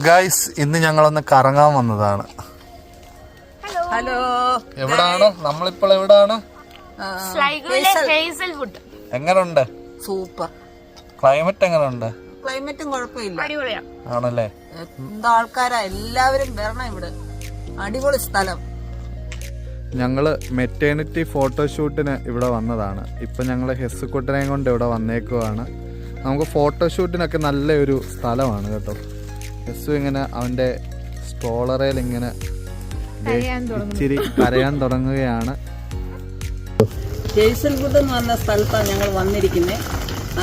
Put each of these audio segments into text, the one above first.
Guys, ഇന്ന് ഞങ്ങളൊന്ന് കറങ്ങാൻ വന്നതാണ്. ഹലോ, എവിടാണ് നമ്മളിപ്പോൾ? എവിടാണ്? എങ്ങനുണ്ട്? സൂപ്പർ. ക്ലൈമറ്റ് എങ്ങനുണ്ട്? ക്ലൈമറ്റും കുഴപ്പമില്ല, ആണല്ലേ? എന്താ ആൾക്കാരാ, എല്ലാവരും വരണം ഇവിടെ. അടിപൊളി സ്ഥലം. ഞങ്ങള് മെറ്റേണിറ്റി ഫോട്ടോഷൂട്ടിന് ഇവിടെ വന്നതാണ്. ഇപ്പൊ ഞങ്ങള് ഹെസ്സുക്കുട്ടനെയും കൊണ്ട് ഇവിടെ വന്നേക്കുവാണ്. നമുക്ക് ഫോട്ടോഷൂട്ടിനൊക്കെ നല്ലൊരു സ്ഥലമാണ് കേട്ടോ. ഹെസ്സു ഇങ്ങനെ അവന്റെ സ്ട്രോളറയിൽ ഇങ്ങനെ ഇച്ചിരി കരയാൻ തുടങ്ങുകയാണ്. ജയ്സൽഗുഡ് എന്ന് പറഞ്ഞ സ്ഥലത്താണ് ഞങ്ങൾ വന്നിരിക്കുന്നത്.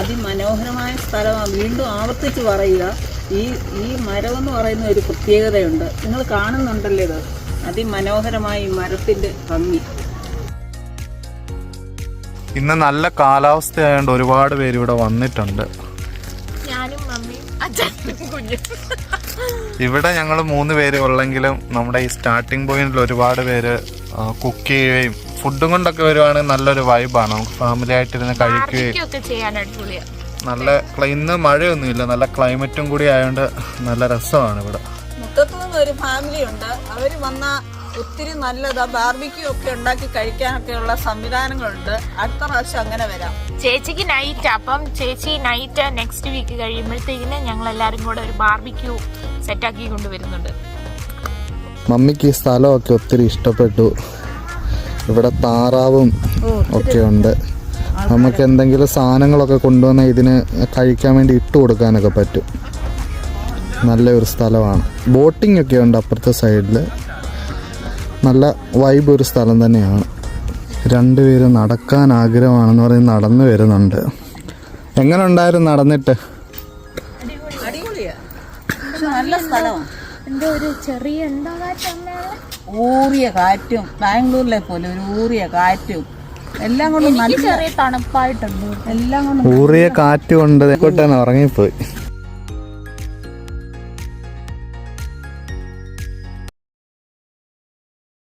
അതിമനോഹരമായ സ്ഥലമാണ്. വീണ്ടും ആവർത്തിച്ച് പറയുക, ഈ മരം എന്ന് പറയുന്ന ഒരു പ്രത്യേകതയുണ്ട്. നിങ്ങൾ കാണുന്നുണ്ടല്ലോ ഇത്. അതിമനോഹരമായ ഈ മരത്തിന്റെ ഭംഗി. ഇന്ന് നല്ല കാലാവസ്ഥ ആയതുകൊണ്ട് ഒരുപാട് പേര് ഇവിടെ വന്നിട്ടുണ്ട്. ഇവിടെ ഞങ്ങൾ 3 പേര് ഉള്ളെങ്കിലും നമ്മുടെ ഈ സ്റ്റാർട്ടിംഗ് പോയിന്റിൽ ഒരുപാട് പേര് കുക്ക് ചെയ്യുകയും ഫുഡും കൊണ്ടൊക്കെ വരുവാണെങ്കിൽ നല്ലൊരു വൈബാണ്. നമുക്ക് ഫാമിലി ആയിട്ടിരുന്ന് കഴിക്കുകയും നല്ല ഇന്ന് മഴയൊന്നുമില്ല, നല്ല ക്ലൈമറ്റും കൂടി ആയതുകൊണ്ട് നല്ല രസമാണ് ഇവിടെ. മുത്തത്തുനിന്ന് ഒരു ഫാമിലി ഉണ്ട്. അവര് വന്ന ഒത്തിരി നല്ലതാ. ബാർബിക്യൂ ഒക്കെ ഉണ്ടാക്കി കഴിക്കാനൊക്കെയുള്ള സംവിധാനങ്ങളുണ്ട്. അടുത്ത പ്രാവശ്യം അങ്ങനെ വരാം. ചേച്ചിക്ക് നൈറ്റ്, അപ്പം ചേച്ചി നൈറ്റ് നെക്സ്റ്റ് വീക്ക് കഴിയുമ്പോഴത്തേക്കിന് ഞങ്ങൾ എല്ലാരും കൂടെ ഒരു ബാർബിക്യൂ സെറ്റാക്കി കൊണ്ടുവരുന്നുണ്ട്. മമ്മിക്ക് ഈ സ്ഥലമൊക്കെ ഒത്തിരി ഇഷ്ടപ്പെട്ടു. ഇവിടെ താറാവും ഒക്കെ ഉണ്ട്. നമുക്ക് എന്തെങ്കിലും സാധനങ്ങളൊക്കെ കൊണ്ടുവന്നാൽ ഇതിന് കഴിക്കാൻ വേണ്ടി ഇട്ട് കൊടുക്കാനൊക്കെ പറ്റും. നല്ലൊരു സ്ഥലമാണ്. ബോട്ടിംഗ് ഒക്കെ ഉണ്ട് അപ്പുറത്തെ സൈഡിൽ. നല്ല വൈബ് ഒരു സ്ഥലം തന്നെയാണ്. 2 പേര് നടക്കാൻ ആഗ്രഹമാണെന്ന് പറഞ്ഞ് നടന്നു വരുന്നുണ്ട്. എങ്ങനെ ഉണ്ടായിരുന്നു നടന്നിട്ട്? നല്ല സ്ഥലമാണ്. എന്തോ ഒരു ചെറിയ ഊറിയ കാറ്റും, ബാംഗ്ലൂരിലെ പോലെ ഒരു ഊറിയ കാറ്റും എല്ലാം കൊണ്ടും നല്ല ചെറിയ തണുപ്പായിട്ടുണ്ട്. എല്ലാം കൊണ്ടും ഊറിയ കാറ്റ് കൊണ്ട് ഉറങ്ങിപ്പോയി.